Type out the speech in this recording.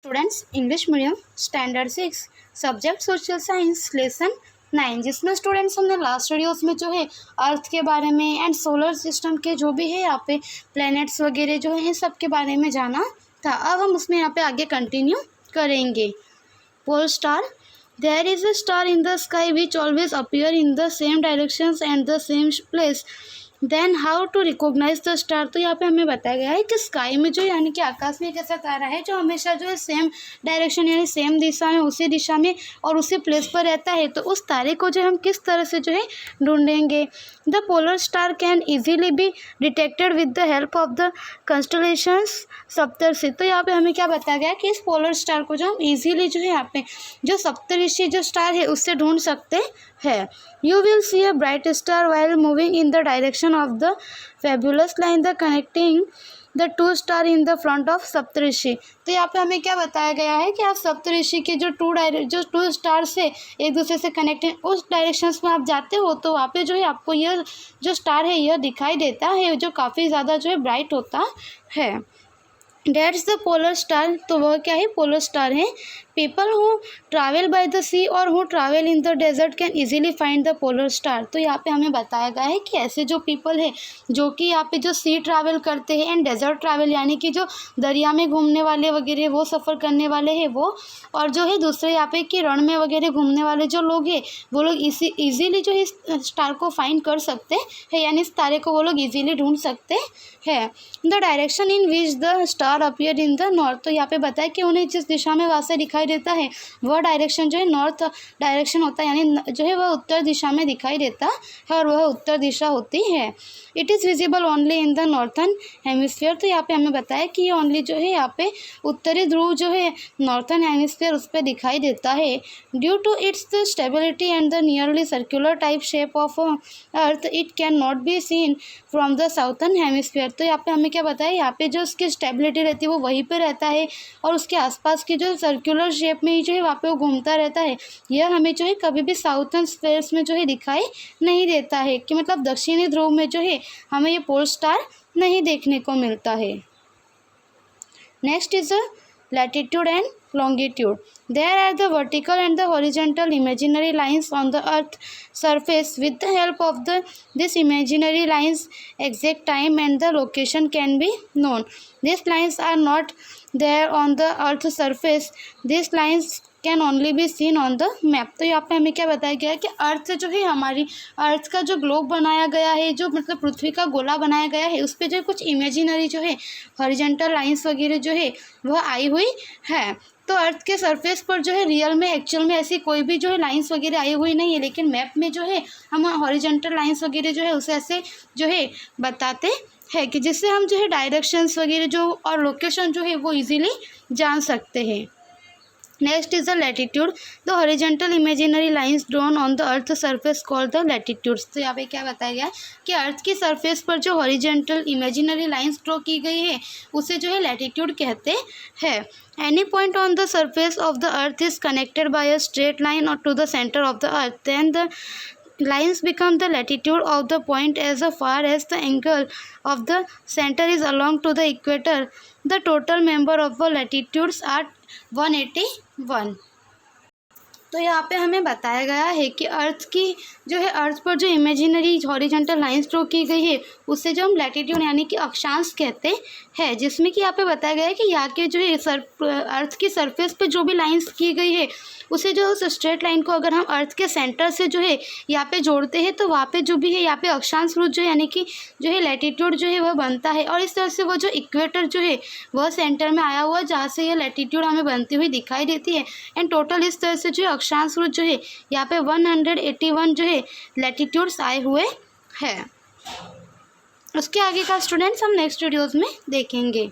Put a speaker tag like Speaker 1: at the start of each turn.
Speaker 1: Students English medium standard 6 subject social science lesson 9 जिसमें students हमने last videos में जो है अर्थ के बारे में एंड सोलर सिस्टम के जो भी है यहाँ पे प्लैनेट्स वगैरह जो है इन सब के बारे में जाना था। अब हम उसमें यहाँ पे आगे कंटिन्यू करेंगे। Pole star, there is a star in the sky which always appear in the same directions and the same place, then how to recognise the star. तो यहाँ पे हमें बताया गया है कि स्काई में जो यानी कि आकाश में एक ऐसा तारा है जो हमेशा जो है सेम डायरेक्शन यानी सेम दिशा में उसी दिशा में और उसी प्लेस पर रहता है। तो उस तारे को जो हम किस तरह से जो है ढूंढेंगे। The polar star can easily be detected with the help of the constellations Saptarshi. तो यहाँ पे हमें क्या बताया गया कि इस पोलर स्टार को जो हम ईजीली जो है यहाँ पे जो सप्तऋषि जो स्टार है उससे ढूंढ सकते हैं। You will see a bright star while moving in the direction of the fabulous line the connecting the two star in the front of सप्तऋषि। तो यहाँ पे हमें क्या बताया गया है कि आप सप्तऋषि के जो टू स्टार से एक दूसरे से कनेक्टेड उस डायरेक्शंस में आप जाते हो तो वहाँ पे जो है आपको यह जो स्टार है यह दिखाई देता है जो काफ़ी ज़्यादा जो है ब्राइट होता है। डेट्स द पोलर स्टार, तो वह क्या है पोलर स्टार है। People who travel by the sea और who travel in the desert can easily find the polar star. तो यहाँ पे हमें बताया गया है कि ऐसे जो पीपल है जो कि यहाँ पे जो सी ट्रैवल करते हैं एंड डेजर्ट ट्रैवल यानी कि जो दरिया में घूमने वाले वगैरह वो सफ़र करने वाले हैं वो, और जो है दूसरे यहाँ पे कि रण में वगैरह घूमने वाले जो लोग हैं वो लोग ईजीली जो है इस स्टार को फाइंड कर सकते हैं यानी इस तारे को वो लोग ईजीली ढूंढ सकते हैं। The direction in which the star appear in the north, तो यहाँ पे बताया कि उन्हें जिस दिशा में वहाँ से दिखाई देता है वह डायरेक्शन जो है नॉर्थ डायरेक्शन होता है यानी जो है वह उत्तर दिशा में दिखाई देता है और वह उत्तर दिशा होती है। It is visible only in the northern hemisphere, तो यहाँ पे हमें बताया कि ये ओनली जो है यहाँ पे उत्तरी ध्रुव जो है नॉर्थन हेमिस्फीयर उस पर दिखाई देता है। Due to its the stability and the nearly circular type shape of earth it can not be seen from the southern hemisphere. तो यहाँ पे हमें क्या बताया यहाँ पे जो उसकी स्टेबिलिटी रहती है वो वहीं पे रहता है और उसके आसपास की जो सर्कुलर शेप में ही जो है वहाँ पे वो घूमता रहता है। यह हमें जो है कभी भी साउथर्न स्फीयर्स में जो है दिखाई नहीं देता है कि मतलब दक्षिणी ध्रुव में जो है हमें ये पोल स्टार नहीं देखने को मिलता है। Next is latitude and longitude. There are the vertical and the horizontal imaginary lines on the earth surface. With the help of this imaginary lines, exact time and the location can be known. These lines are not there on the earth surface. These lines can only be seen on the map. तो यहाँ पे हमें क्या बताया गया है कि अर्थ जो है हमारी अर्थ का जो ग्लोब बनाया गया है जो मतलब पृथ्वी का गोला बनाया गया है उस पर जो कुछ इमेजिनरी जो है हॉरिजॉन्टल लाइंस वगैरह जो है वह आई हुई है। तो अर्थ के सरफेस पर जो है रियल में एक्चुअल में ऐसी कोई भी जो है लाइंस वगैरह आई हुई नहीं है, लेकिन मैप में जो है हम हॉरिजॉन्टल लाइंस वगैरह जो है उसे ऐसे जो है बताते हैं कि जिससे हम जो है डायरेक्शंस वगैरह जो और लोकेशन जो है वो ईजिली जान सकते हैं। Next is the latitude. The horizontal imaginary lines drawn on the earth surface called the latitudes. तो यहाँ पे क्या बताया गया कि अर्थ की सरफेस पर जो horizontal imaginary lines ड्रॉ की गई है उसे जो है latitude कहते हैं। Any point on the surface of the earth is connected by a straight line or to the center of the earth. Then the lines become the latitude of the point as far as the angle of the center is along to the equator. The total number of the latitudes are 181। तो यहाँ पे हमें बताया गया है कि अर्थ की जो है अर्थ पर जो इमेजिनरी हॉरिजॉन्टल लाइंस ड्रॉ की गई है उससे जो हम लैटिट्यूड यानी कि अक्षांश कहते हैं, जिसमें कि यहाँ पे बताया गया है कि यहाँ के जो है अर्थ की सरफेस पे जो भी लाइंस की गई है उसे जो उस स्ट्रेट लाइन को अगर हम अर्थ के सेंटर से जो है यहाँ पे जोड़ते हैं तो वहाँ पे जो भी है यहाँ पे अक्षांश रूप जो है यानी कि जो है लैटिट्यूड जो है वह बनता है। और इस तरह से वो जो इक्वेटर जो है वह सेंटर में आया हुआ जहाँ से यह लैटिट्यूड हमें बनती हुई दिखाई देती है। एंड टोटल इस तरह से जो है अक्षांश रूप जो है यहाँ पे 181 जो है लैटिट्यूड्स आए हुए हैं। उसके आगे का स्टूडेंट्स हम नेक्स्ट वीडियोज़ में देखेंगे।